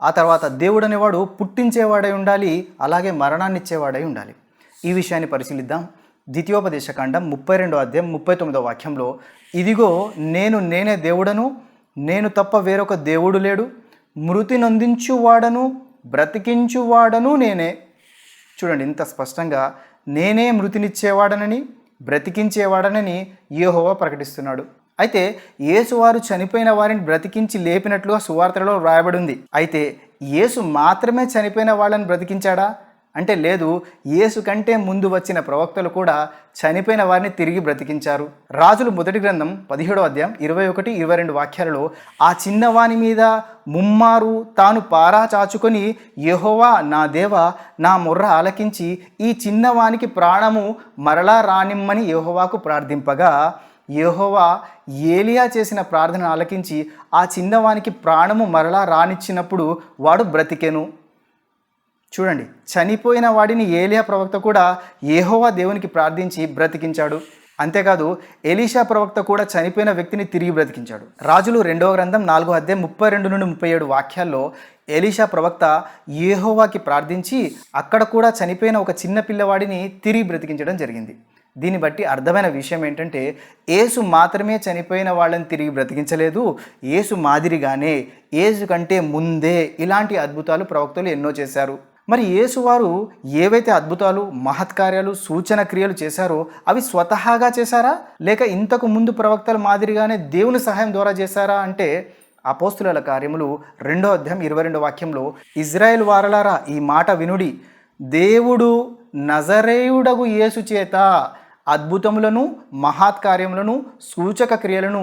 ఆ తర్వాత దేవుడు అనేవాడు పుట్టించేవాడై ఉండాలి, అలాగే మరణాన్ని ఇచ్చేవాడై ఉండాలి. ఈ విషయాన్ని పరిశీలిద్దాం. ద్వితీయోపదేశకాండం 32వ అధ్యాయం 39వ వాక్యంలో, ఇదిగో నేనే దేవుడను, నేను తప్ప వేరొక దేవుడు లేడు, మృతి నొందించువాడను బ్రతికించువాడను నేనే. చూడండి, ఇంత స్పష్టంగా నేనే మృతినిచ్చేవాడనని బ్రతికించేవాడనని యెహోవా ప్రకటిస్తున్నాడు. అయితే యేసువారు చనిపోయిన వారిని బ్రతికించి లేపినట్లుగా సువార్తలలో వ్రాయబడి ఉంది. అయితే యేసు మాత్రమే చనిపోయిన వాళ్ళని బ్రతికించాడా అంటే లేదు. యేసు కంటే ముందు వచ్చిన ప్రవక్తలు కూడా చనిపోయిన వారిని తిరిగి బ్రతికించారు. రాజులు మొదటి గ్రంథం 17వ అధ్యాయం 21, 22 వాక్యాలలో, ఆ చిన్నవాని మీద ముమ్మారు తాను పారా చాచుకొని, యెహోవా నా దేవా నా మొర్ర ఆలకించి ఈ చిన్నవానికి ప్రాణము మరలా రానిమ్మని యెహోవాకు ప్రార్థింపగా, యెహోవా ఏలియా చేసిన ప్రార్థన ఆలకించి ఆ చిన్నవానికి ప్రాణము మరలా రానిచ్చినప్పుడు వాడు బ్రతికెను. చూడండి, చనిపోయిన వాడిని ఏలియా ప్రవక్త కూడా యెహోవా దేవునికి ప్రార్థించి బ్రతికించాడు. అంతేకాదు ఎలీషా ప్రవక్త కూడా చనిపోయిన వ్యక్తిని తిరిగి బ్రతికించాడు. రాజులు 2వ గ్రంథం 4వ అధ్యాయం 32 నుండి 37 వాక్యాల్లో ఎలీషా ప్రవక్త యెహోవాకి ప్రార్థించి అక్కడ కూడా చనిపోయిన ఒక చిన్న పిల్లవాడిని తిరిగి బ్రతికించడం జరిగింది. దీన్ని బట్టి అర్థమైన విషయం ఏంటంటే, యేసు మాత్రమే చనిపోయిన వాళ్ళని తిరిగి బ్రతికించలేదు. యేసు మాదిరిగానే యేసు కంటే ముందే ఇలాంటి అద్భుతాలు ప్రవక్తలు ఎన్నో చేశారు. మరి యేసువారు ఏవైతే అద్భుతాలు, మహత్కార్యాలు, సూచన క్రియలు చేశారో అవి స్వతహాగా చేశారా, లేక ఇంతకు ముందు ప్రవక్తల మాదిరిగానే దేవుని సహాయం ద్వారా చేశారా అంటే, అపోస్తుల కార్యములు 2వ అధ్యాయం 22వ వాక్యంలో, ఇజ్రాయేల్ వారలారా ఈ మాట వినుడి, దేవుడు నజరేయుడగు యేసు చేత అద్భుతములను, మహత్కార్యములను, సూచక క్రియలను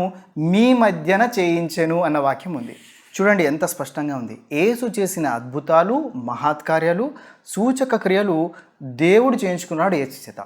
మీ మధ్యన చేయించెను అన్న వాక్యం ఉంది. చూడండి, ఎంత స్పష్టంగా ఉంది. యేసు చేసిన అద్భుతాలు, మహత్కార్యాలు, సూచక క్రియలు దేవుడు చేయించుకున్నాడు యేసు చేత.